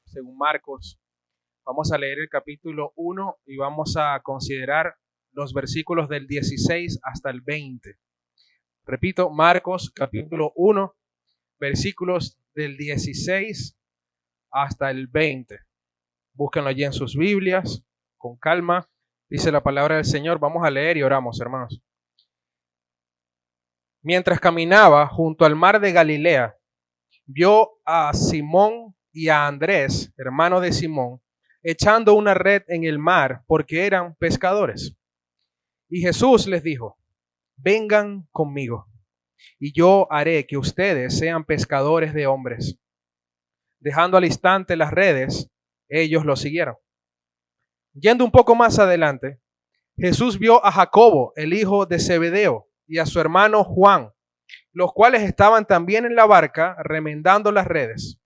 según Marcos. Vamos a leer el capítulo 1 y vamos a considerar los versículos del 16 hasta el 20. Repito, Marcos capítulo 1, versículos del 16 hasta el 20. Búsquenlo allí en sus Biblias, con calma. Dice la palabra del Señor. Vamos a leer y oramos, hermanos. Mientras caminaba junto al mar de Galilea, vio a Simón y a Andrés, hermano de Simón, echando una red en el mar porque eran pescadores. Y Jesús les dijo: vengan conmigo, y yo haré que ustedes sean pescadores de hombres. Dejando al instante las redes, ellos lo siguieron. Yendo un poco más adelante, Jesús vio a Jacobo, el hijo de Zebedeo, y a su hermano Juan, los cuales estaban también en la barca remendando las redes.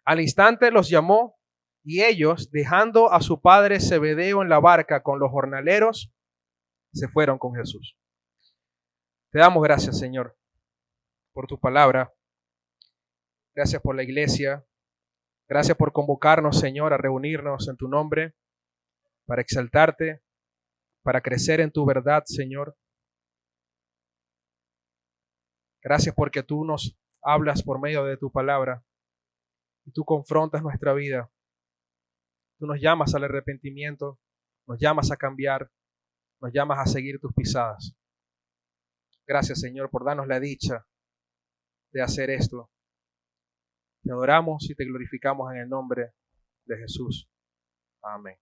Al instante los llamó, y ellos, dejando a su padre Zebedeo en la barca con los jornaleros, se fueron con Jesús. Te damos gracias, Señor, por tu palabra. Gracias por la iglesia. Gracias por convocarnos, Señor, a reunirnos en tu nombre para exaltarte, para crecer en tu verdad, Señor. Gracias porque tú nos hablas por medio de tu palabra y tú confrontas nuestra vida. Tú nos llamas al arrepentimiento, nos llamas a cambiar, nos llamas a seguir tus pisadas. Gracias, Señor, por darnos la dicha de hacer esto. Te adoramos y te glorificamos en el nombre de Jesús. Amén.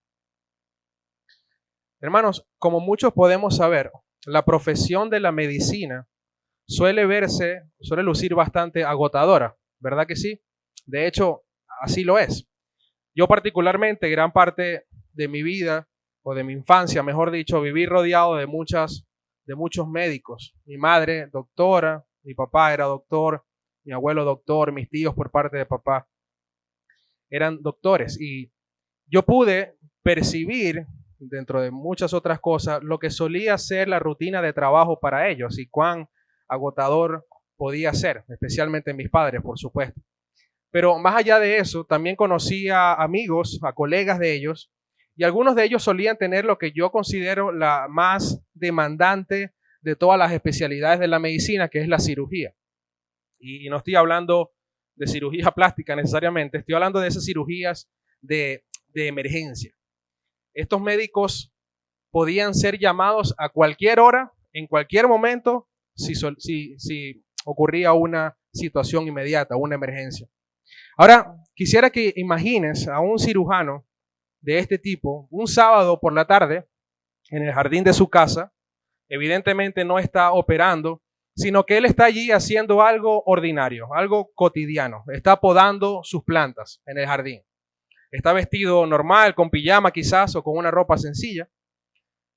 Hermanos, como muchos podemos saber, la profesión de la medicina suele lucir bastante agotadora, ¿verdad que sí? De hecho, así lo es. Yo particularmente, gran parte de mi vida, o de mi infancia, mejor dicho, viví rodeado de muchos médicos. Mi madre, doctora, mi papá era doctor, mi abuelo doctor, mis tíos por parte de papá eran doctores. Y yo pude percibir, dentro de muchas otras cosas, lo que solía ser la rutina de trabajo para ellos y cuán agotador podía ser, especialmente mis padres, por supuesto. Pero más allá de eso, también conocí a amigos, a colegas de ellos, y algunos de ellos solían tener lo que yo considero la más demandante de todas las especialidades de la medicina, que es la cirugía. Y no estoy hablando de cirugía plástica necesariamente, estoy hablando de esas cirugías de emergencia. Estos médicos podían ser llamados a cualquier hora, en cualquier momento, si ocurría una situación inmediata, una emergencia. Ahora, quisiera que imagines a un cirujano de este tipo, un sábado por la tarde, en el jardín de su casa. Evidentemente no está operando, sino que él está allí haciendo algo ordinario, algo cotidiano. Está podando sus plantas en el jardín. Está vestido normal, con pijama quizás, o con una ropa sencilla.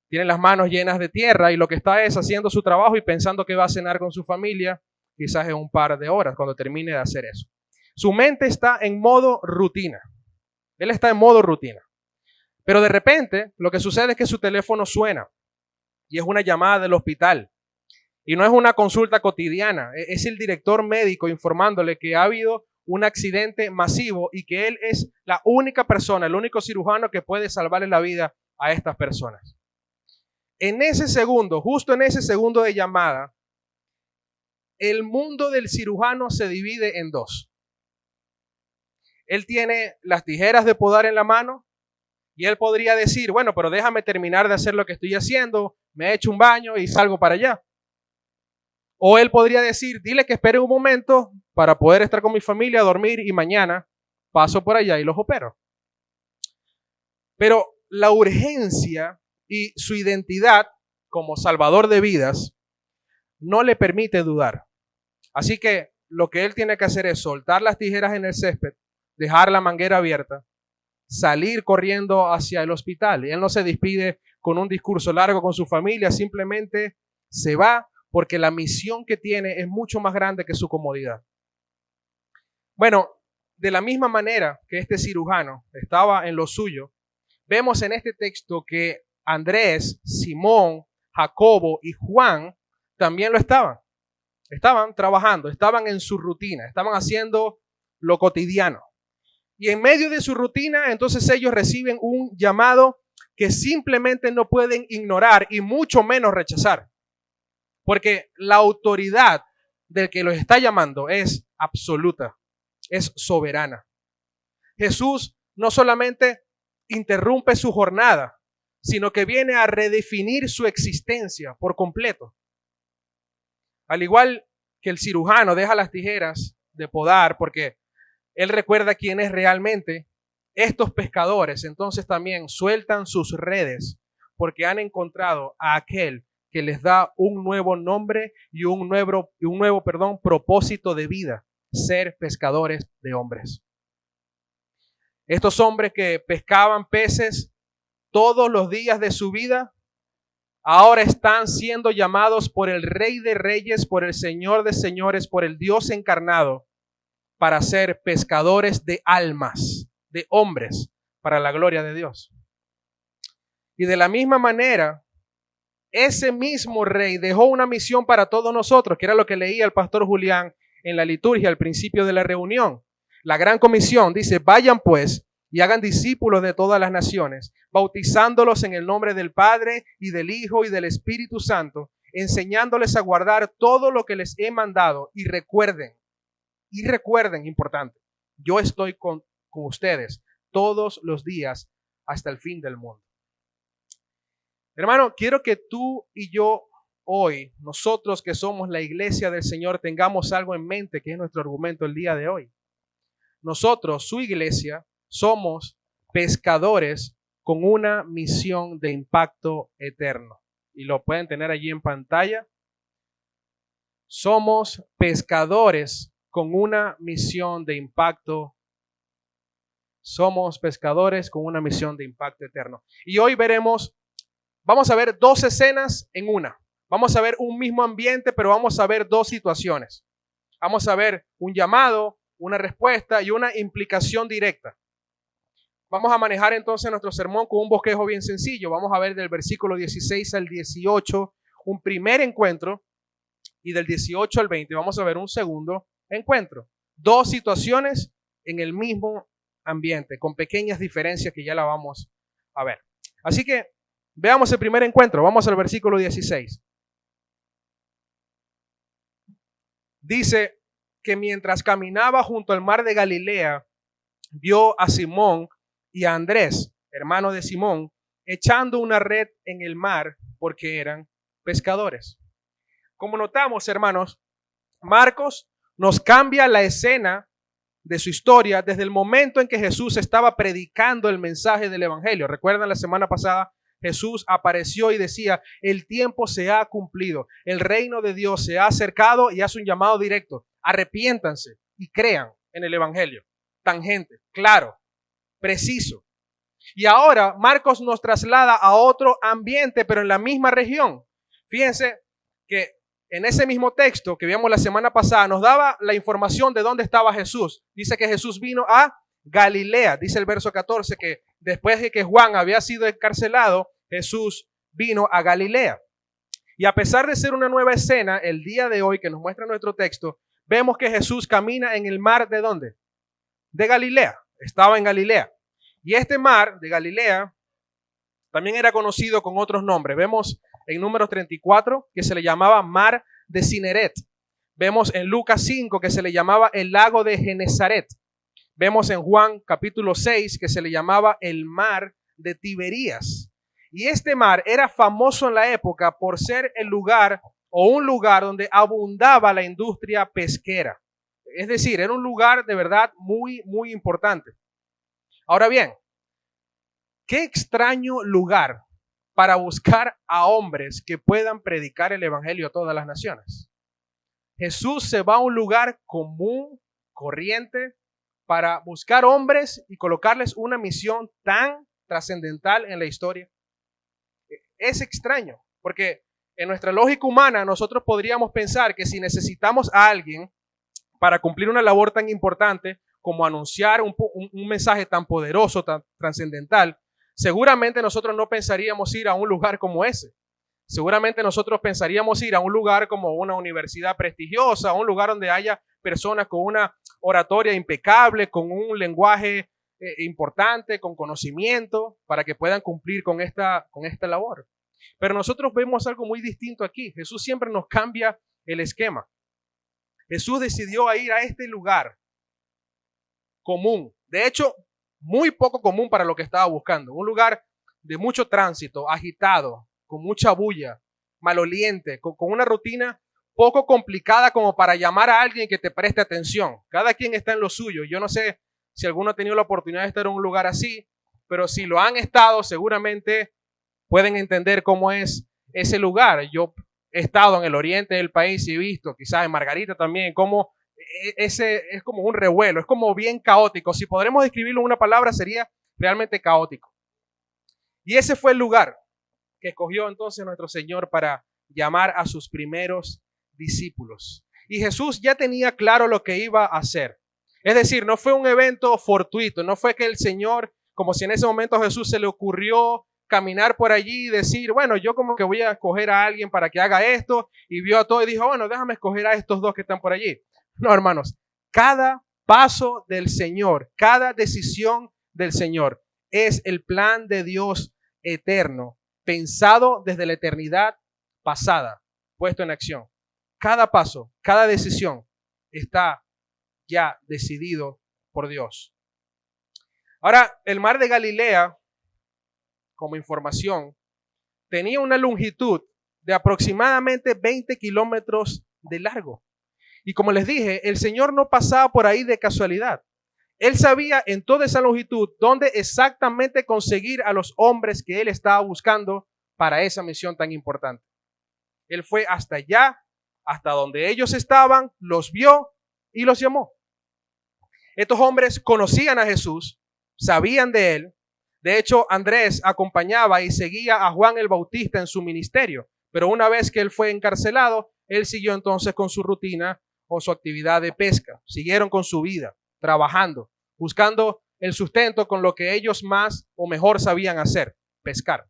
Tiene las manos llenas de tierra y lo que está es haciendo su trabajo y pensando que va a cenar con su familia, quizás en un par de horas, cuando termine de hacer eso. Su mente está en modo rutina. Él está en modo rutina. Pero de repente, lo que sucede es que su teléfono suena y es una llamada del hospital. Y no es una consulta cotidiana, es el director médico informándole que ha habido un accidente masivo y que él es la única persona, el único cirujano que puede salvarle la vida a estas personas. En ese segundo, justo en ese segundo de llamada, el mundo del cirujano se divide en dos. Él tiene las tijeras de podar en la mano y él podría decir, bueno, pero déjame terminar de hacer lo que estoy haciendo, me he hecho un baño y salgo para allá. O él podría decir, dile que espere un momento para poder estar con mi familia, dormir y mañana paso por allá y los opero. Pero la urgencia y su identidad como salvador de vidas no le permite dudar. Así que lo que él tiene que hacer es soltar las tijeras en el césped, dejar la manguera abierta, salir corriendo hacia el hospital. Y él no se despide con un discurso largo con su familia, simplemente se va porque la misión que tiene es mucho más grande que su comodidad. Bueno, de la misma manera que este cirujano estaba en lo suyo, vemos en este texto que Andrés, Simón, Jacobo y Juan también lo estaban. Estaban trabajando, estaban en su rutina, estaban haciendo lo cotidiano. Y en medio de su rutina, entonces ellos reciben un llamado que simplemente no pueden ignorar y mucho menos rechazar. Porque la autoridad del que los está llamando es absoluta, es soberana. Jesús no solamente interrumpe su jornada, sino que viene a redefinir su existencia por completo. Al igual que el cirujano deja las tijeras de podar porque él recuerda quién es realmente, estos pescadores entonces también sueltan sus redes porque han encontrado a aquel que les da un nuevo nombre y un nuevo propósito de vida, ser pescadores de hombres. Estos hombres que pescaban peces todos los días de su vida, ahora están siendo llamados por el Rey de Reyes, por el Señor de Señores, por el Dios encarnado, para ser pescadores de almas, de hombres, para la gloria de Dios. Y de la misma manera, ese mismo Rey dejó una misión para todos nosotros, que era lo que leía el pastor Julián en la liturgia al principio de la reunión. La gran comisión dice: vayan pues y hagan discípulos de todas las naciones, bautizándolos en el nombre del Padre y del Hijo y del Espíritu Santo, enseñándoles a guardar todo lo que les he mandado. Y recuerden, importante, yo estoy con ustedes todos los días hasta el fin del mundo. Hermano, quiero que tú y yo hoy, nosotros que somos la iglesia del Señor, tengamos algo en mente que es nuestro argumento el día de hoy. Nosotros, su iglesia, somos pescadores con una misión de impacto eterno. Y lo pueden tener allí en pantalla. Somos pescadores con una misión de impacto. Somos pescadores con una misión de impacto eterno. Y hoy vamos a ver dos escenas en una. Vamos a ver un mismo ambiente, pero vamos a ver dos situaciones. Vamos a ver un llamado, una respuesta y una implicación directa. Vamos a manejar entonces nuestro sermón con un bosquejo bien sencillo. Vamos a ver del versículo 16 al 18 un primer encuentro y del 18 al 20 vamos a ver un segundo encuentro. Dos situaciones en el mismo ambiente, con pequeñas diferencias que ya la vamos a ver. Así que veamos el primer encuentro. Vamos al versículo 16. Dice que mientras caminaba junto al mar de Galilea, vio a Simón y a Andrés, hermano de Simón, echando una red en el mar porque eran pescadores. Como notamos, hermanos, Marcos nos cambia la escena de su historia desde el momento en que Jesús estaba predicando el mensaje del evangelio. Recuerdan, la semana pasada Jesús apareció y decía: el tiempo se ha cumplido, el reino de Dios se ha acercado, y hace un llamado directo: arrepiéntanse y crean en el evangelio. Tangente, claro, preciso. Y ahora Marcos nos traslada a otro ambiente, pero en la misma región. Fíjense que en ese mismo texto que vimos la semana pasada nos daba la información de dónde estaba Jesús. Dice que Jesús vino a Galilea. Dice el verso 14 que después de que Juan había sido encarcelado, Jesús vino a Galilea. Y a pesar de ser una nueva escena, el día de hoy que nos muestra nuestro texto, vemos que Jesús camina en el mar ¿de dónde? De Galilea. Estaba en Galilea. Y este mar de Galilea también era conocido con otros nombres. Vemos en Números 34 que se le llamaba mar de Cineret. Vemos en Lucas 5 que se le llamaba el lago de Genesaret. Vemos en Juan capítulo 6 que se le llamaba el mar de Tiberías. Y este mar era famoso en la época por ser el lugar o un lugar donde abundaba la industria pesquera. Es decir, era un lugar de verdad muy, muy importante. Ahora bien, qué extraño lugar para buscar a hombres que puedan predicar el evangelio a todas las naciones. Jesús se va a un lugar común, corriente, para buscar hombres y colocarles una misión tan trascendental en la historia. Es extraño, porque en nuestra lógica humana nosotros podríamos pensar que si necesitamos a alguien para cumplir una labor tan importante como anunciar un mensaje tan poderoso, tan trascendental, seguramente nosotros no pensaríamos ir a un lugar como ese. Seguramente nosotros pensaríamos ir a un lugar como una universidad prestigiosa, a un lugar donde haya personas con una oratoria impecable, con un lenguaje importante, con conocimiento, para que puedan cumplir con esta labor. Pero nosotros vemos algo muy distinto aquí. Jesús siempre nos cambia el esquema. Jesús decidió ir a este lugar común. De hecho, muy poco común para lo que estaba buscando. Un lugar de mucho tránsito, agitado, con mucha bulla, maloliente, con una rutina poco complicada como para llamar a alguien que te preste atención. Cada quien está en lo suyo. Yo no sé si alguno ha tenido la oportunidad de estar en un lugar así, pero si lo han estado, seguramente pueden entender cómo es ese lugar. Yo he estado en el oriente del país y he visto, quizás en Margarita también, cómo ese es como un revuelo, es como bien caótico. Si podremos describirlo en una palabra, sería realmente caótico. Y ese fue el lugar que escogió entonces nuestro Señor para llamar a sus primeros discípulos. Y Jesús ya tenía claro lo que iba a hacer. Es decir, no fue un evento fortuito, no fue que el Señor, como si en ese momento a Jesús se le ocurrió caminar por allí y decir, bueno, yo como que voy a escoger a alguien para que haga esto, y vio a todo y dijo, bueno, déjame escoger a estos dos que están por allí. No, hermanos, cada paso del Señor, cada decisión del Señor es el plan de Dios eterno, pensado desde la eternidad pasada, puesto en acción. Cada paso, cada decisión está ya decidido por Dios. Ahora, el mar de Galilea, como información, tenía una longitud de aproximadamente 20 kilómetros de largo. Y como les dije, el Señor no pasaba por ahí de casualidad. Él sabía en toda esa longitud dónde exactamente conseguir a los hombres que él estaba buscando para esa misión tan importante. Él fue hasta allá, hasta donde ellos estaban, los vio y los llamó. Estos hombres conocían a Jesús, sabían de él. De hecho, Andrés acompañaba y seguía a Juan el Bautista en su ministerio. Pero una vez que él fue encarcelado, él siguió entonces con su rutina o su actividad de pesca. Siguieron con su vida, trabajando, buscando el sustento con lo que ellos más o mejor sabían hacer, pescar.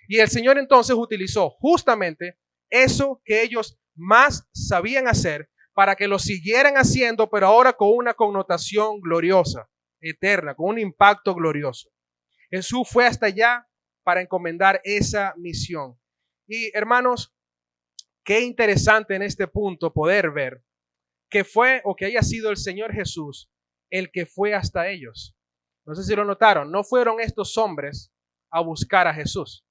Y el Señor entonces utilizó justamente eso que ellos más sabían hacer para que lo siguieran haciendo, pero ahora con una connotación gloriosa, eterna, con un impacto glorioso. Jesús fue hasta allá para encomendar esa misión. Y hermanos, qué interesante en este punto poder ver que fue o que haya sido el Señor Jesús el que fue hasta ellos. No sé si lo notaron, no fueron estos hombres a buscar a Jesús.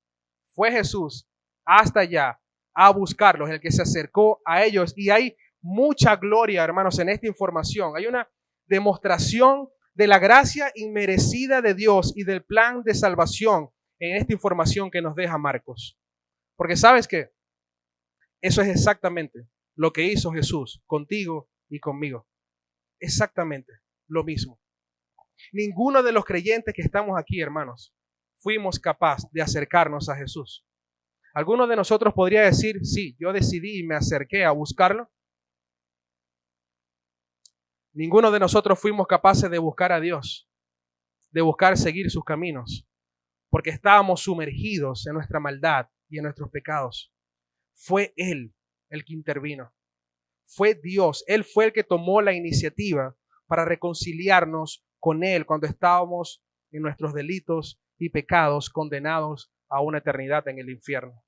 Fue Jesús hasta allá a buscarlos, el que se acercó a ellos. Y hay mucha gloria, hermanos, en esta información. Hay una demostración de la gracia inmerecida de Dios y del plan de salvación en esta información que nos deja Marcos. Porque sabes que eso es exactamente lo que hizo Jesús contigo y conmigo. Exactamente lo mismo. Ninguno de los creyentes que estamos aquí, hermanos, fuimos capaces de acercarnos a Jesús. ¿Alguno de nosotros podría decir, sí, yo decidí y me acerqué a buscarlo? Ninguno de nosotros fuimos capaces de buscar a Dios, de buscar seguir sus caminos, porque estábamos sumergidos en nuestra maldad y en nuestros pecados. Fue Él el que intervino. Fue Dios. Él fue el que tomó la iniciativa para reconciliarnos con Él cuando estábamos en nuestros delitos y pecados condenados a una eternidad en el infierno.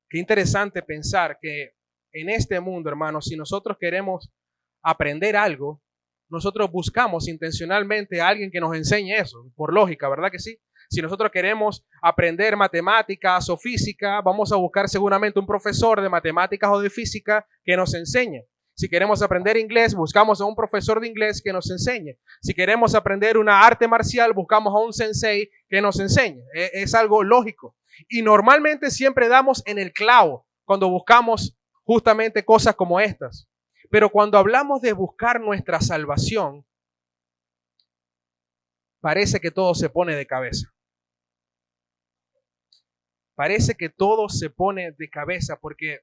Qué interesante pensar que en este mundo, hermanos, si nosotros queremos aprender algo, nosotros buscamos intencionalmente a alguien que nos enseñe eso, por lógica, ¿verdad que sí? Si nosotros queremos aprender matemáticas o física, vamos a buscar seguramente un profesor de matemáticas o de física que nos enseñe. Si queremos aprender inglés, buscamos a un profesor de inglés que nos enseñe. Si queremos aprender una arte marcial, buscamos a un sensei que nos enseñe. Es algo lógico. Y normalmente siempre damos en el clavo cuando buscamos justamente cosas como estas. Pero cuando hablamos de buscar nuestra salvación, parece que todo se pone de cabeza. Parece que todo se pone de cabeza porque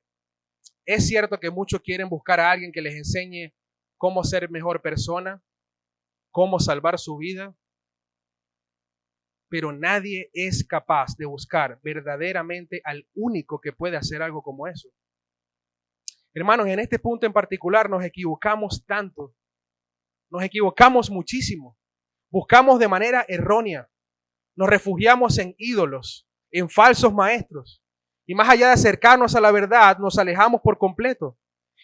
es cierto que muchos quieren buscar a alguien que les enseñe cómo ser mejor persona, cómo salvar su vida, pero nadie es capaz de buscar verdaderamente al único que puede hacer algo como eso. Hermanos, en este punto en particular nos equivocamos tanto, nos equivocamos muchísimo, buscamos de manera errónea, nos refugiamos en ídolos, en falsos maestros, y más allá de acercarnos a la verdad, nos alejamos por completo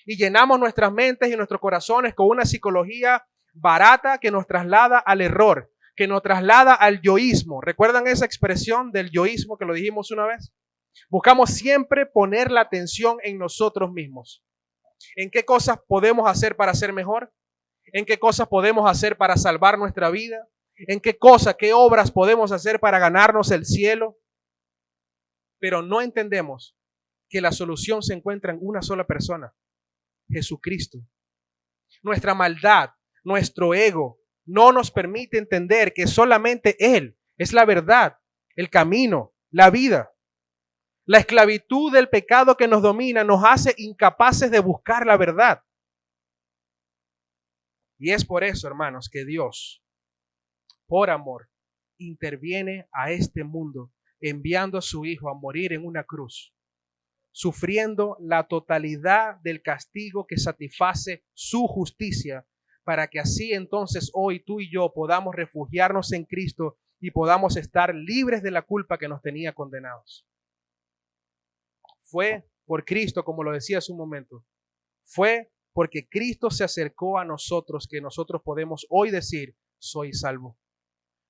y llenamos nuestras mentes y nuestros corazones con una psicología barata que nos traslada al error, que nos traslada al yoísmo. ¿Recuerdan esa expresión del yoísmo que lo dijimos una vez? Buscamos siempre poner la atención en nosotros mismos. ¿En qué cosas podemos hacer para ser mejor? ¿En qué cosas podemos hacer para salvar nuestra vida? ¿En qué cosas, qué obras podemos hacer para ganarnos el cielo? Pero no entendemos que la solución se encuentra en una sola persona, Jesucristo. Nuestra maldad, nuestro ego, no nos permite entender que solamente Él es la verdad, el camino, la vida. La esclavitud del pecado que nos domina nos hace incapaces de buscar la verdad. Y es por eso, hermanos, que Dios, por amor, interviene a este mundo, enviando a su Hijo a morir en una cruz, sufriendo la totalidad del castigo que satisface su justicia, para que así entonces hoy tú y yo podamos refugiarnos en Cristo y podamos estar libres de la culpa que nos tenía condenados. Fue por Cristo, como lo decía hace un momento, fue porque Cristo se acercó a nosotros que nosotros podemos hoy decir, soy salvo.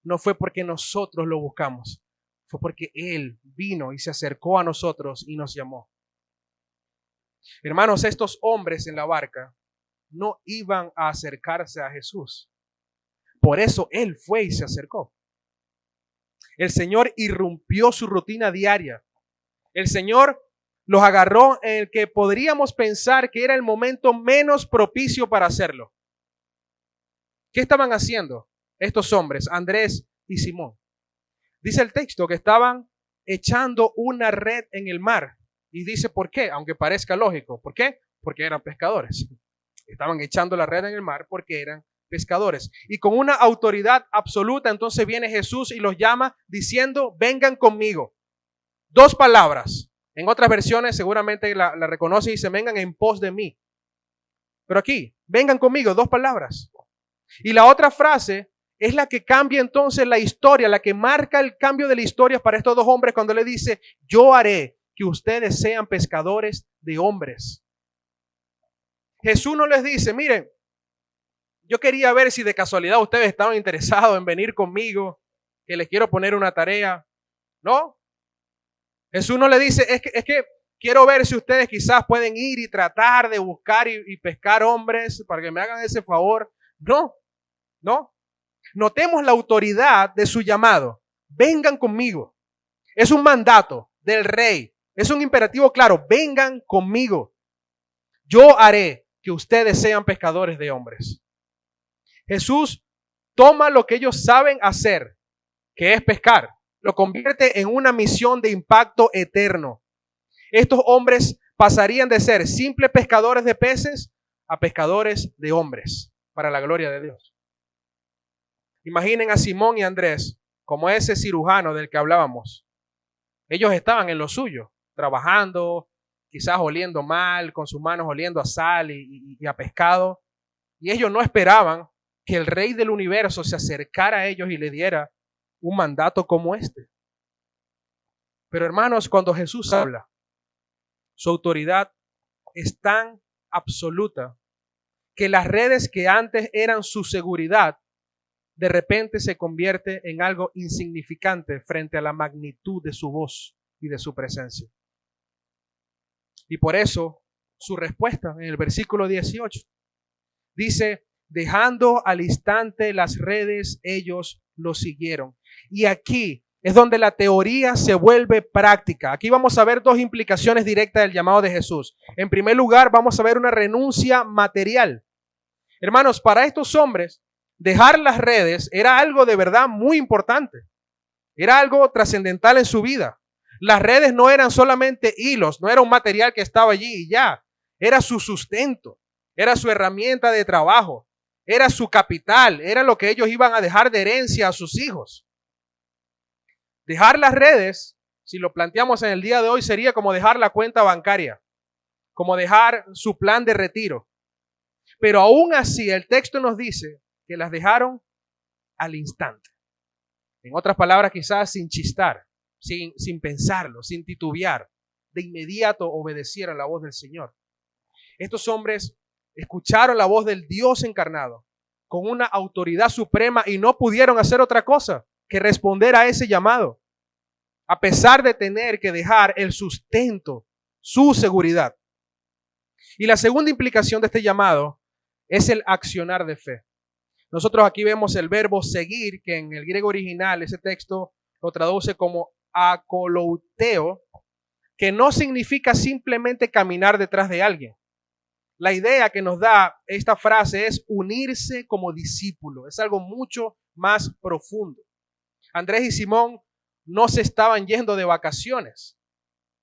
No fue porque nosotros lo buscamos, fue porque Él vino y se acercó a nosotros y nos llamó. Hermanos, estos hombres en la barca no iban a acercarse a Jesús. Por eso Él fue y se acercó. El Señor irrumpió su rutina diaria. El Señor los agarró en el que podríamos pensar que era el momento menos propicio para hacerlo. ¿Qué estaban haciendo estos hombres, Andrés y Simón? Dice el texto que estaban echando una red en el mar. Y dice ¿por qué? Aunque parezca lógico. ¿Por qué? Porque eran pescadores. Estaban echando la red en el mar porque eran pescadores. Y con una autoridad absoluta, entonces viene Jesús y los llama diciendo, vengan conmigo. 2 palabras. En otras versiones seguramente la reconoce y dice, vengan en pos de mí. Pero aquí, vengan conmigo, 2 palabras. Y la otra frase es la que cambia entonces la historia, la que marca el cambio de la historia para estos 2 hombres cuando le dice, yo haré que ustedes sean pescadores de hombres. Jesús no les dice, miren, yo quería ver si de casualidad ustedes estaban interesados en venir conmigo, que les quiero poner una tarea. No. Jesús no le dice, es que quiero ver si ustedes quizás pueden ir y tratar de buscar y pescar hombres para que me hagan ese favor. No, no. Notemos la autoridad de su llamado. Vengan conmigo. Es un mandato del rey. Es un imperativo claro. Vengan conmigo. Yo haré que ustedes sean pescadores de hombres. Jesús toma lo que ellos saben hacer, que es pescar, lo convierte en una misión de impacto eterno. Estos hombres pasarían de ser simples pescadores de peces a pescadores de hombres, para la gloria de Dios. Imaginen a Simón y Andrés como ese cirujano del que hablábamos. Ellos estaban en lo suyo, trabajando, quizás oliendo mal, con sus manos oliendo a sal y a pescado. Y ellos no esperaban que el Rey del universo se acercara a ellos y le diera un mandato como este. Pero hermanos, cuando Jesús habla, su autoridad es tan absoluta que las redes que antes eran su seguridad, de repente se convierte en algo insignificante frente a la magnitud de su voz y de su presencia. Y por eso su respuesta en el versículo 18 dice, dejando al instante las redes, ellos lo siguieron. Y aquí es donde la teoría se vuelve práctica. Aquí vamos a ver 2 implicaciones directas del llamado de Jesús. En primer lugar, vamos a ver una renuncia material. Hermanos, para estos hombres, dejar las redes era algo de verdad muy importante. Era algo trascendental en su vida. Las redes no eran solamente hilos, no era un material que estaba allí y ya. Era su sustento, era su herramienta de trabajo, era su capital, era lo que ellos iban a dejar de herencia a sus hijos. Dejar las redes, si lo planteamos en el día de hoy, sería como dejar la cuenta bancaria. como dejar su plan de retiro. Pero aún así el texto nos dice que las dejaron al instante. En otras palabras, quizás sin chistar, sin pensarlo, sin titubear. De inmediato obedecieron la voz del Señor. Estos hombres escucharon la voz del Dios encarnado con una autoridad suprema y no pudieron hacer otra cosa que responder a ese llamado, a pesar de tener que dejar el sustento, su seguridad. Y la segunda implicación de este llamado es el accionar de fe. Nosotros aquí vemos el verbo seguir, que en el griego original ese texto lo traduce como akolouteo, que no significa simplemente caminar detrás de alguien. La idea que nos da esta frase es unirse como discípulo. Es algo mucho más profundo. Andrés y Simón no se estaban yendo de vacaciones.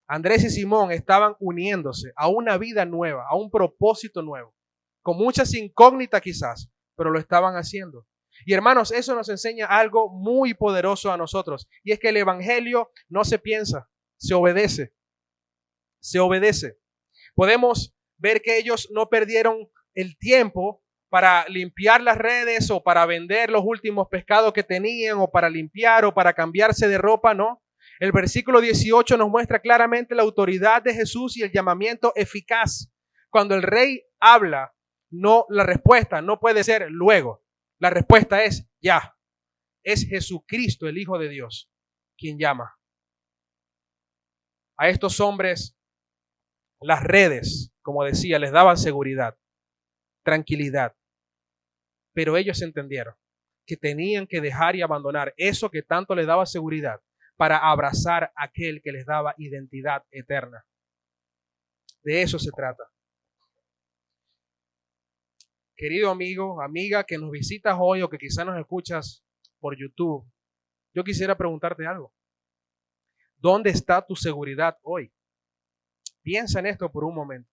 Andrés y Simón estaban uniéndose a una vida nueva, a un propósito nuevo, con muchas incógnitas quizás, pero lo estaban haciendo. Y hermanos, eso nos enseña algo muy poderoso a nosotros, y es que el evangelio no se piensa, se obedece. Se obedece. Podemos ver que ellos no perdieron el tiempo para limpiar las redes o para vender los últimos pescados que tenían o para limpiar o para cambiarse de ropa, no. El versículo 18 nos muestra claramente la autoridad de Jesús y el llamamiento eficaz. Cuando el rey habla, no, la respuesta no puede ser luego. La respuesta es ya. Es Jesucristo, el Hijo de Dios, quien llama. A estos hombres, las redes, como decía, les daban seguridad, tranquilidad. Pero ellos entendieron que tenían que dejar y abandonar eso que tanto les daba seguridad para abrazar a aquel que les daba identidad eterna. De eso se trata. Querido amigo, amiga que nos visitas hoy o que quizás nos escuchas por YouTube, yo quisiera preguntarte algo. ¿Dónde está tu seguridad hoy? Piensa en esto por un momento.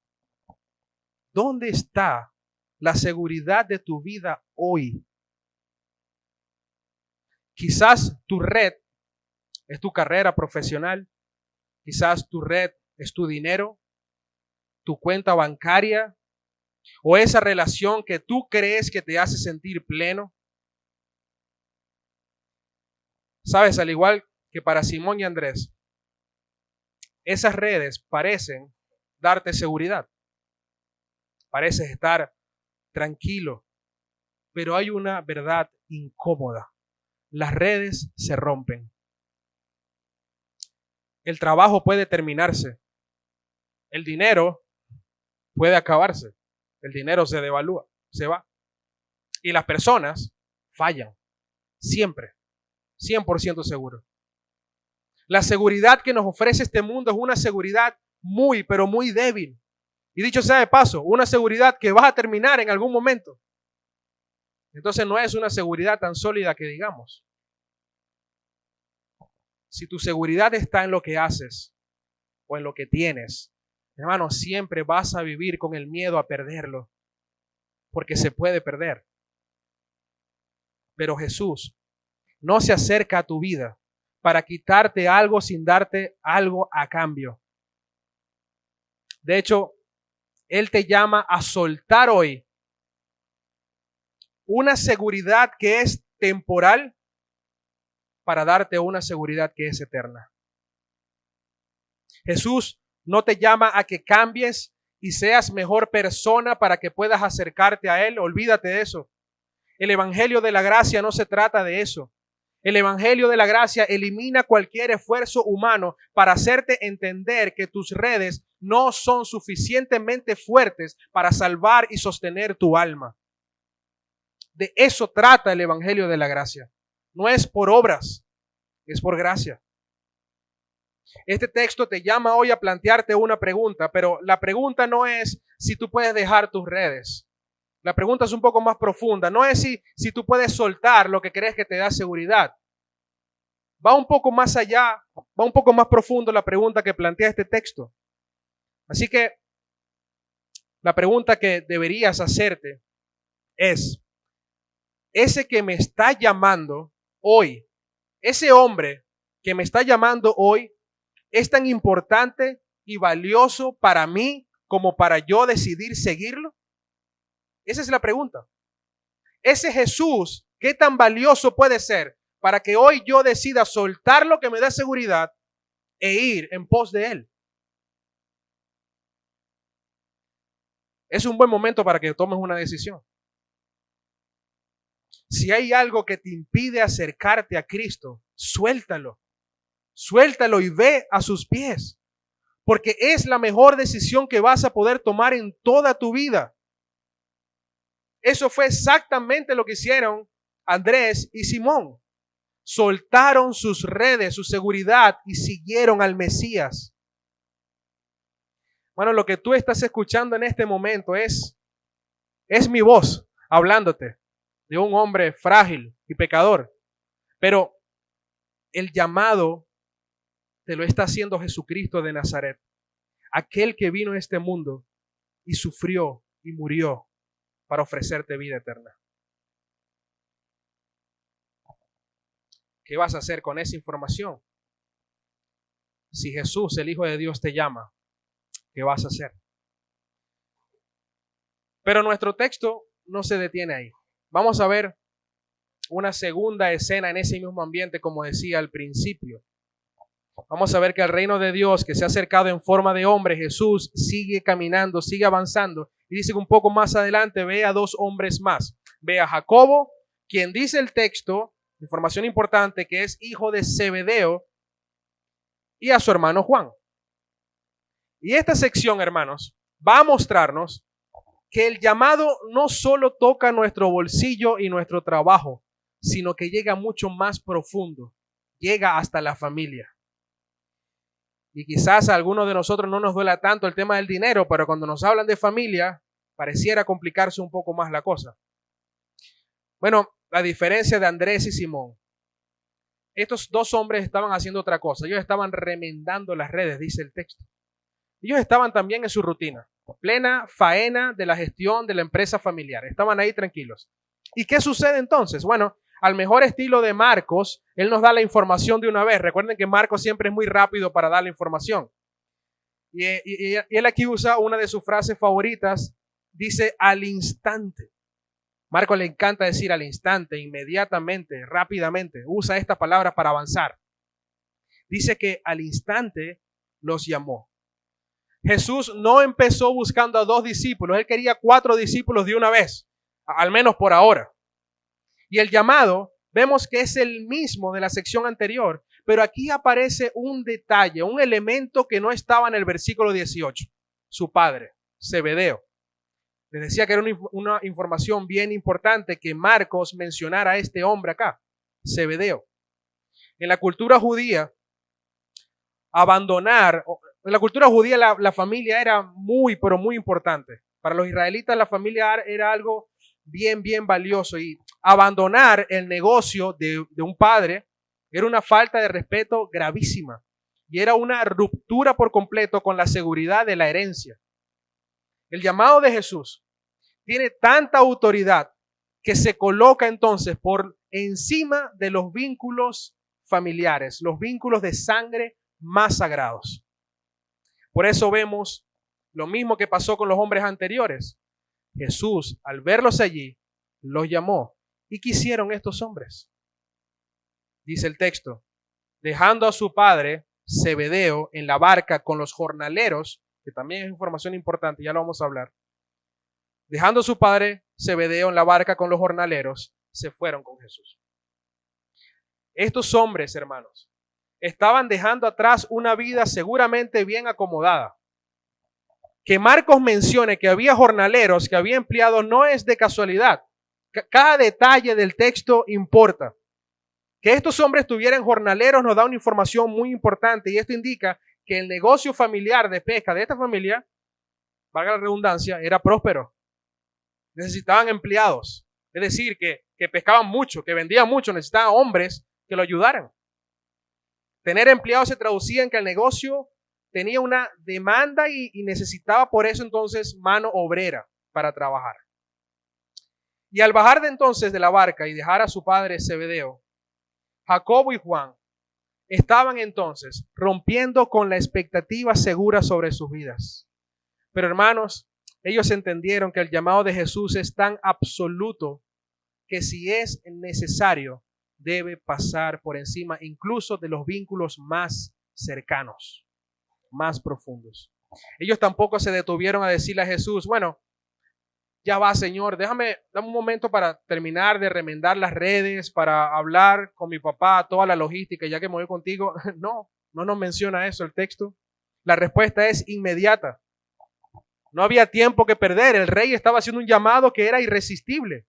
¿Dónde está la seguridad de tu vida hoy? Quizás tu red es tu carrera profesional. Quizás tu red es tu dinero, tu cuenta bancaria o esa relación que tú crees que te hace sentir pleno. Sabes, al igual que para Simón y Andrés, esas redes parecen darte seguridad. Pareces estar tranquilo, pero hay una verdad incómoda. Las redes se rompen. El trabajo puede terminarse. El dinero puede acabarse. El dinero se devalúa, se va. Y las personas fallan. Siempre. 100% seguro. La seguridad que nos ofrece este mundo es una seguridad muy, pero muy débil. Y dicho sea de paso, una seguridad que va a terminar en algún momento. Entonces no es una seguridad tan sólida que digamos. Si tu seguridad está en lo que haces o en lo que tienes, hermano, siempre vas a vivir con el miedo a perderlo, porque se puede perder. Pero Jesús no se acerca a tu vida para quitarte algo sin darte algo a cambio. De hecho, Él te llama a soltar hoy una seguridad que es temporal para darte una seguridad que es eterna. Jesús no te llama a que cambies y seas mejor persona para que puedas acercarte a Él. Olvídate de eso. El evangelio de la gracia no se trata de eso. El evangelio de la gracia elimina cualquier esfuerzo humano para hacerte entender que tus redes no son suficientemente fuertes para salvar y sostener tu alma. De eso trata el evangelio de la gracia. No es por obras, es por gracia. Este texto te llama hoy a plantearte una pregunta, pero la pregunta no es si tú puedes dejar tus redes. La pregunta es un poco más profunda. No es si tú puedes soltar lo que crees que te da seguridad. Va un poco más allá, va un poco más profundo la pregunta que plantea este texto. Así que la pregunta que deberías hacerte es, ese que me está llamando hoy, ese hombre que me está llamando hoy, ¿es tan importante y valioso para mí como para yo decidir seguirlo? Esa es la pregunta. Ese Jesús, ¿qué tan valioso puede ser para que hoy yo decida soltar lo que me da seguridad e ir en pos de Él? Es un buen momento para que tomes una decisión. Si hay algo que te impide acercarte a Cristo, suéltalo. Suéltalo y ve a sus pies. Porque es la mejor decisión que vas a poder tomar en toda tu vida. Eso fue exactamente lo que hicieron Andrés y Simón. Soltaron sus redes, su seguridad y siguieron al Mesías. Bueno, lo que tú estás escuchando en este momento es mi voz hablándote de un hombre frágil y pecador. Pero el llamado te lo está haciendo Jesucristo de Nazaret, aquel que vino a este mundo y sufrió y murió para ofrecerte vida eterna. ¿Qué vas a hacer con esa información? Si Jesús, el Hijo de Dios, te llama, ¿qué vas a hacer? Pero nuestro texto no se detiene ahí. Vamos a ver una segunda escena en ese mismo ambiente, como decía al principio. Vamos a ver que el reino de Dios, que se ha acercado en forma de hombre, Jesús sigue caminando, sigue avanzando. Y dice que un poco más adelante ve a dos hombres más. Ve a Jacobo, quien dice el texto, información importante, que es hijo de Zebedeo, y a su hermano Juan. Y esta sección, hermanos, va a mostrarnos que el llamado no solo toca nuestro bolsillo y nuestro trabajo, sino que llega mucho más profundo, llega hasta la familia. Y quizás a algunos de nosotros no nos duela tanto el tema del dinero, pero cuando nos hablan de familia, pareciera complicarse un poco más la cosa. Bueno, la diferencia de Andrés y Simón. Estos dos hombres estaban haciendo otra cosa. Ellos estaban remendando las redes, dice el texto. Ellos estaban también en su rutina, plena faena de la gestión de la empresa familiar. Estaban ahí tranquilos. ¿Y qué sucede entonces? Bueno, al mejor estilo de Marcos, él nos da la información de una vez. Recuerden que Marcos siempre es muy rápido para dar la información. Y él aquí usa una de sus frases favoritas. Dice al instante. Marcos le encanta decir al instante, inmediatamente, rápidamente. Usa esta palabra para avanzar. Dice que al instante los llamó. Jesús no empezó buscando a 2 discípulos. Él quería 4 discípulos de una vez, al menos por ahora. Y el llamado, vemos que es el mismo de la sección anterior, pero aquí aparece un detalle, un elemento que no estaba en el versículo 18. Su padre, Zebedeo. Les decía que era una información bien importante que Marcos mencionara a este hombre acá, Zebedeo. En la cultura judía, la familia era muy, pero muy importante. Para los israelitas la familia era algo bien, bien valioso, y abandonar el negocio de un padre era una falta de respeto gravísima y era una ruptura por completo con la seguridad de la herencia. El llamado de Jesús tiene tanta autoridad que se coloca entonces por encima de los vínculos familiares, los vínculos de sangre más sagrados. Por eso vemos lo mismo que pasó con los hombres anteriores. Jesús, al verlos allí, los llamó. ¿Y qué hicieron estos hombres? Dice el texto, dejando a su padre, Zebedeo, en la barca con los jornaleros, que también es información importante, ya lo vamos a hablar. Dejando a su padre, Zebedeo, en la barca con los jornaleros, se fueron con Jesús. Estos hombres, hermanos, estaban dejando atrás una vida seguramente bien acomodada. Que Marcos mencione que había jornaleros, que había empleados, no es de casualidad. Cada detalle del texto importa. Que estos hombres tuvieran jornaleros nos da una información muy importante, y esto indica que el negocio familiar de pesca de esta familia, valga la redundancia, era próspero. Necesitaban empleados, es decir, que pescaban mucho, que vendían mucho, necesitaban hombres que lo ayudaran. Tener empleados se traducía en que el negocio tenía una demanda y necesitaba por eso entonces mano obrera para trabajar. Y al bajar de entonces de la barca y dejar a su padre Zebedeo, Jacobo y Juan estaban entonces rompiendo con la expectativa segura sobre sus vidas. Pero hermanos, ellos entendieron que el llamado de Jesús es tan absoluto que si es necesario, debe pasar por encima incluso de los vínculos más cercanos, más profundos. Ellos tampoco se detuvieron a decirle a Jesús, bueno, ya va, Señor, dame un momento para terminar de remendar las redes, para hablar con mi papá, toda la logística, ya que me voy contigo. No nos menciona eso el texto. La respuesta es inmediata. No había tiempo que perder. El rey estaba haciendo un llamado que era irresistible.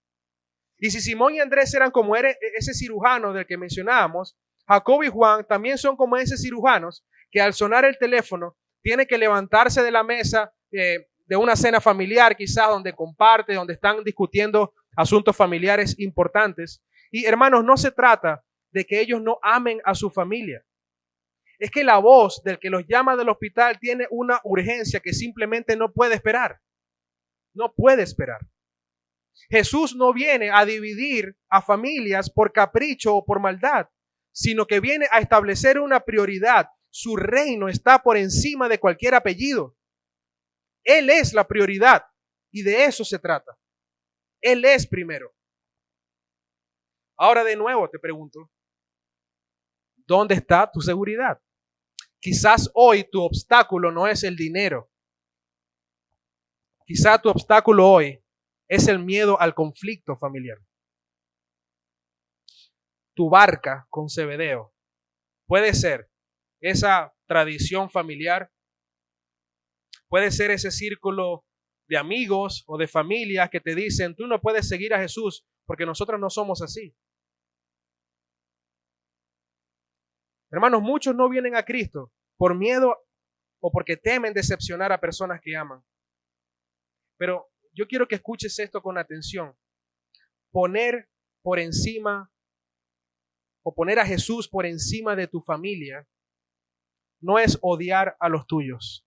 Y si Simón y Andrés eran como ese cirujano del que mencionábamos, Jacobo y Juan también son como esos cirujanos que al sonar el teléfono tienen que levantarse de la mesa de una cena familiar, quizás donde comparte, donde están discutiendo asuntos familiares importantes. Y hermanos, no se trata de que ellos no amen a su familia. Es que la voz del que los llama del hospital tiene una urgencia que simplemente no puede esperar. No puede esperar. Jesús no viene a dividir a familias por capricho o por maldad, sino que viene a establecer una prioridad. Su reino está por encima de cualquier apellido. Él es la prioridad y de eso se trata. Él es primero. Ahora de nuevo te pregunto, ¿dónde está tu seguridad? Quizás hoy tu obstáculo no es el dinero. Quizás tu obstáculo hoy es el miedo al conflicto familiar. Tu barca con Zebedeo puede ser esa tradición familiar, puede ser ese círculo de amigos o de familia que te dicen, tú no puedes seguir a Jesús porque nosotros no somos así. Hermanos, muchos no vienen a Cristo por miedo o porque temen decepcionar a personas que aman. Pero yo quiero que escuches esto con atención. Poner por encima o poner a Jesús por encima de tu familia no es odiar a los tuyos,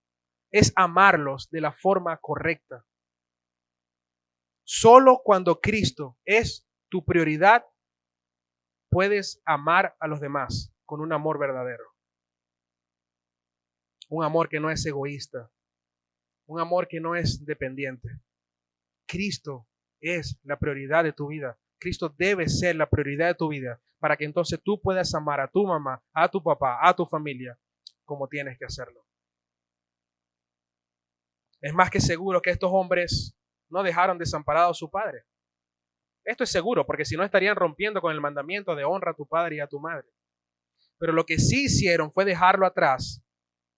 es amarlos de la forma correcta. Solo cuando Cristo es tu prioridad, puedes amar a los demás con un amor verdadero. Un amor que no es egoísta, un amor que no es dependiente. Cristo es la prioridad de tu vida. Cristo debe ser la prioridad de tu vida para que entonces tú puedas amar a tu mamá, a tu papá, a tu familia, como tienes que hacerlo. Es más que seguro que estos hombres no dejaron desamparado a su padre. Esto es seguro, porque si no estarían rompiendo con el mandamiento de honra a tu padre y a tu madre. Pero lo que sí hicieron fue dejarlo atrás,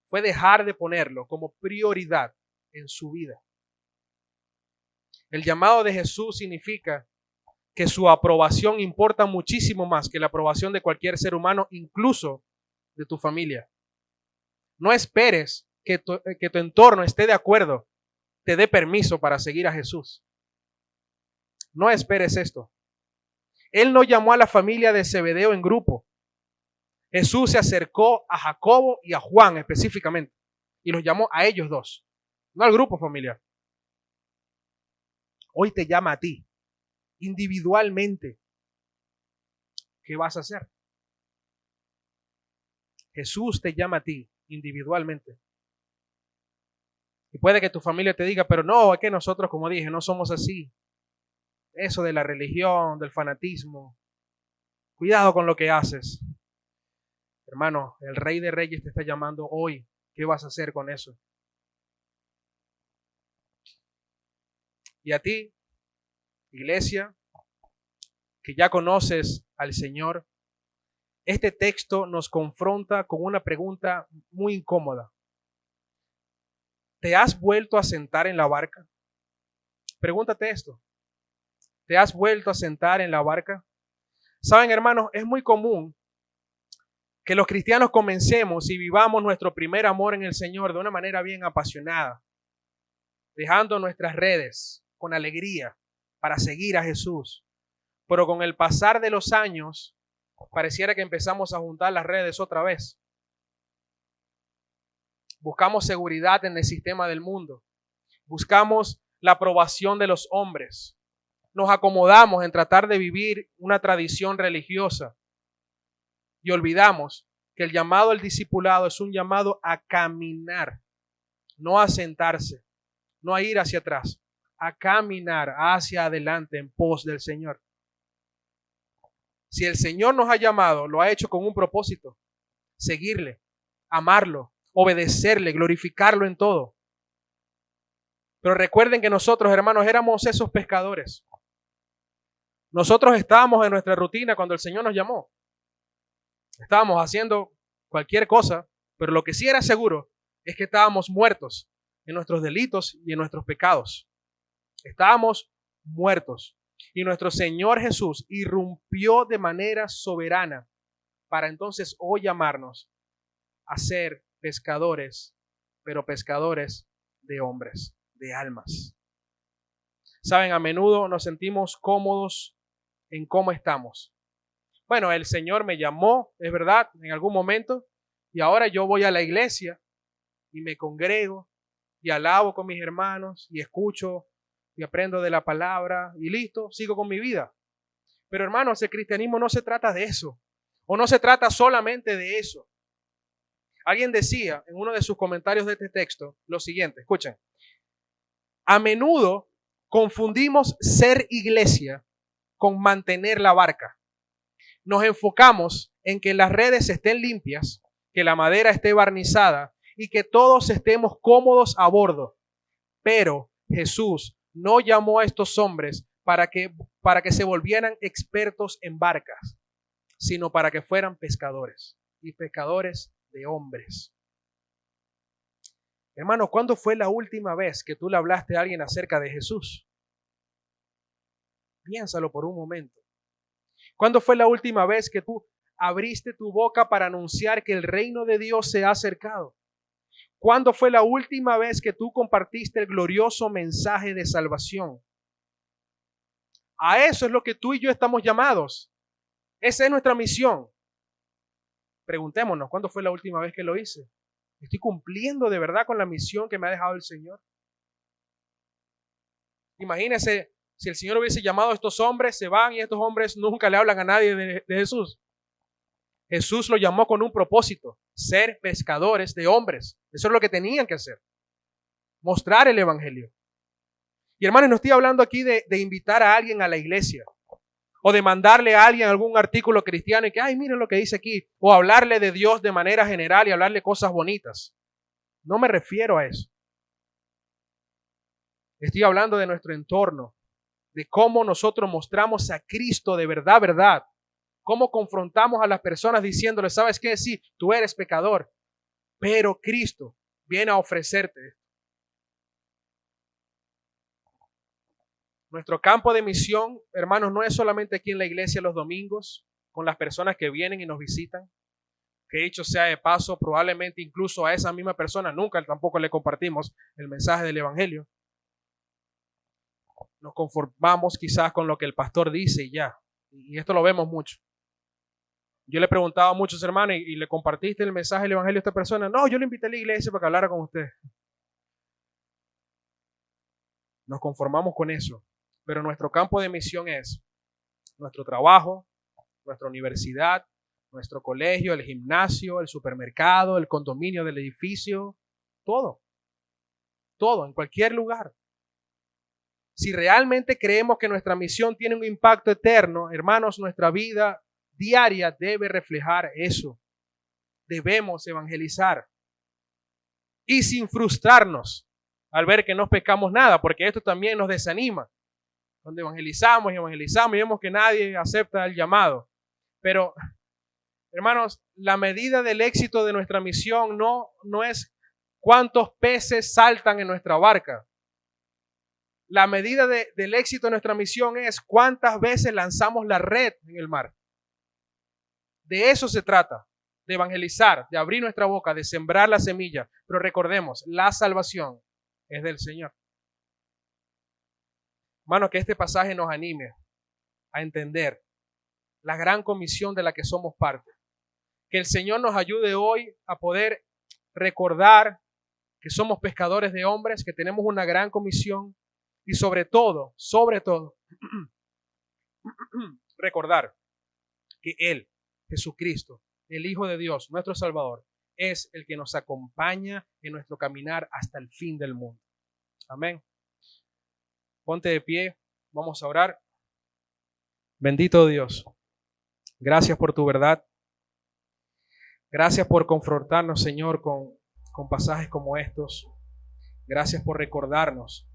fue dejar de ponerlo como prioridad en su vida. El llamado de Jesús significa que su aprobación importa muchísimo más que la aprobación de cualquier ser humano, incluso de tu familia. No esperes que tu entorno esté de acuerdo, te dé permiso para seguir a Jesús. No esperes esto. Él no llamó a la familia de Zebedeo en grupo. Jesús se acercó a Jacobo y a Juan específicamente y los llamó a ellos dos, no al grupo familiar. Hoy te llama a ti, individualmente. ¿Qué vas a hacer? Jesús te llama a ti, individualmente. Y puede que tu familia te diga, pero no, es que nosotros, como dije, no somos así. Eso de la religión, del fanatismo. Cuidado con lo que haces. Hermano, el Rey de Reyes te está llamando hoy. ¿Qué vas a hacer con eso? Y a ti, iglesia, que ya conoces al Señor, este texto nos confronta con una pregunta muy incómoda. ¿Te has vuelto a sentar en la barca? Pregúntate esto. ¿Te has vuelto a sentar en la barca? Saben, hermanos, es muy común que los cristianos comencemos y vivamos nuestro primer amor en el Señor de una manera bien apasionada, dejando nuestras redes con alegría para seguir a Jesús. Pero con el pasar de los años, pareciera que empezamos a juntar las redes otra vez. Buscamos seguridad en el sistema del mundo. Buscamos la aprobación de los hombres. Nos acomodamos en tratar de vivir una tradición religiosa. Y olvidamos que el llamado al discipulado es un llamado a caminar, no a sentarse. no a ir hacia atrás, a caminar hacia adelante en pos del Señor. Si el Señor nos ha llamado, lo ha hecho con un propósito: seguirle, amarlo, obedecerle, glorificarlo en todo. Pero recuerden que nosotros, hermanos, éramos esos pescadores. Nosotros estábamos en nuestra rutina cuando el Señor nos llamó. Estábamos haciendo cualquier cosa, pero lo que sí era seguro es que estábamos muertos en nuestros delitos y en nuestros pecados. Estábamos muertos. Y nuestro Señor Jesús irrumpió de manera soberana para entonces hoy llamarnos a ser pescadores, pero pescadores de hombres, de almas. Saben, a menudo nos sentimos cómodos en cómo estamos. Bueno, el Señor me llamó, es verdad, en algún momento, y ahora yo voy a la iglesia y me congrego y alabo con mis hermanos y escucho y aprendo de la palabra y listo, sigo con mi vida. Pero hermanos, el cristianismo no se trata de eso, o no se trata solamente de eso. Alguien decía en uno de sus comentarios de este texto lo siguiente, escuchen: a menudo confundimos ser iglesia con mantener la barca. Nos enfocamos en que las redes estén limpias, que la madera esté barnizada y que todos estemos cómodos a bordo. Pero Jesús no llamó a estos hombres para que se volvieran expertos en barcas, sino para que fueran pescadores y pescadores de hombres. Hermano, ¿cuándo fue la última vez que tú le hablaste a alguien acerca de Jesús? Piénsalo por un momento. ¿Cuándo fue la última vez que tú abriste tu boca para anunciar que el reino de Dios se ha acercado? ¿Cuándo fue la última vez que tú compartiste el glorioso mensaje de salvación? A eso es lo que tú y yo estamos llamados. Esa es nuestra misión. Preguntémonos, ¿cuándo fue la última vez que lo hice? ¿Estoy cumpliendo de verdad con la misión que me ha dejado el Señor? Imagínense, si el Señor hubiese llamado a estos hombres, se van y estos hombres nunca le hablan a nadie de Jesús. Jesús lo llamó con un propósito: ser pescadores de hombres. Eso es lo que tenían que hacer: mostrar el evangelio. Y hermanos, no estoy hablando aquí de invitar a alguien a la iglesia o de mandarle a alguien algún artículo cristiano y que, ay, miren lo que dice aquí, o hablarle de Dios de manera general y hablarle cosas bonitas. No me refiero a eso. Estoy hablando de nuestro entorno, de cómo nosotros mostramos a Cristo de verdad, verdad. Cómo confrontamos a las personas diciéndoles, ¿sabes qué? Sí, tú eres pecador, pero Cristo viene a ofrecerte. Nuestro campo de misión, hermanos, no es solamente aquí en la iglesia los domingos, con las personas que vienen y nos visitan, que dicho sea de paso, probablemente incluso a esa misma persona nunca tampoco le compartimos el mensaje del evangelio. Nos conformamos quizás con lo que el pastor dice y ya. Y esto lo vemos mucho. Yo le preguntaba a muchos hermanos, ¿y le compartiste el mensaje del evangelio a esta persona? No, yo le invité a la iglesia para que hablara con usted. Nos conformamos con eso. Pero nuestro campo de misión es nuestro trabajo, nuestra universidad, nuestro colegio, el gimnasio, el supermercado, el condominio del edificio, todo. Todo, en cualquier lugar. Si realmente creemos que nuestra misión tiene un impacto eterno, hermanos, nuestra vida diaria debe reflejar eso. Debemos evangelizar. Y sin frustrarnos al ver que no pecamos nada, porque esto también nos desanima. Donde evangelizamos y vemos que nadie acepta el llamado. Pero, hermanos, la medida del éxito de nuestra misión no es cuántos peces saltan en nuestra barca. La medida del éxito de nuestra misión es cuántas veces lanzamos la red en el mar. De eso se trata, de evangelizar, de abrir nuestra boca, de sembrar la semilla. Pero recordemos, la salvación es del Señor. Hermano, que este pasaje nos anime a entender la gran comisión de la que somos parte. Que el Señor nos ayude hoy a poder recordar que somos pescadores de hombres, que tenemos una gran comisión y sobre todo, recordar que Él, Jesucristo, el Hijo de Dios, nuestro Salvador, es el que nos acompaña en nuestro caminar hasta el fin del mundo. Amén. Ponte de pie, vamos a orar. Bendito Dios, gracias por tu verdad. Gracias por confrontarnos, Señor, con pasajes como estos. Gracias por recordarnos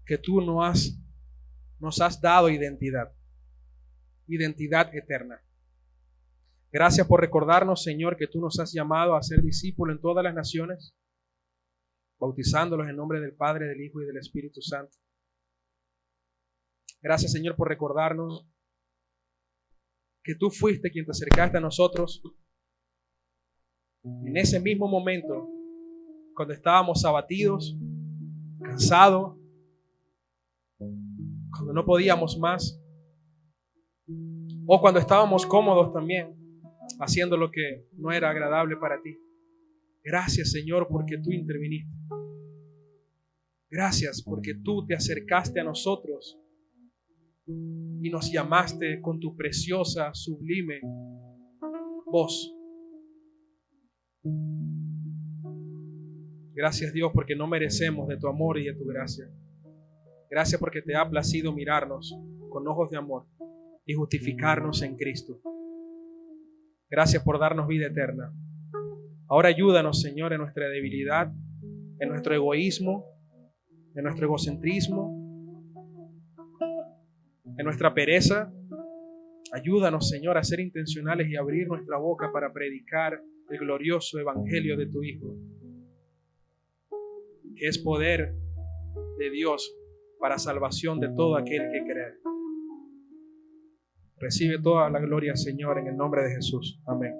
que tú nos has dado identidad eterna. Gracias por recordarnos, Señor, que tú nos has llamado a ser discípulos en todas las naciones, bautizándolos en nombre del Padre, del Hijo y del Espíritu Santo. Gracias, Señor, por recordarnos que tú fuiste quien te acercaste a nosotros en ese mismo momento, cuando estábamos abatidos, cansados, cuando no podíamos más, o cuando estábamos cómodos también, haciendo lo que no era agradable para ti. Gracias, Señor, porque tú interviniste. Gracias porque tú te acercaste a nosotros y nos llamaste con tu preciosa, sublime voz. Gracias, Dios, porque no merecemos de tu amor y de tu gracia. Gracias porque te ha placido mirarnos con ojos de amor y justificarnos en Cristo. Gracias por darnos vida eterna. Ahora ayúdanos, Señor, en nuestra debilidad, en nuestro egoísmo, en nuestro egocentrismo, en nuestra pereza. Ayúdanos, Señor, a ser intencionales y abrir nuestra boca para predicar el glorioso evangelio de tu Hijo, que es poder de Dios para salvación de todo aquel que cree. Recibe toda la gloria, Señor, en el nombre de Jesús. Amén.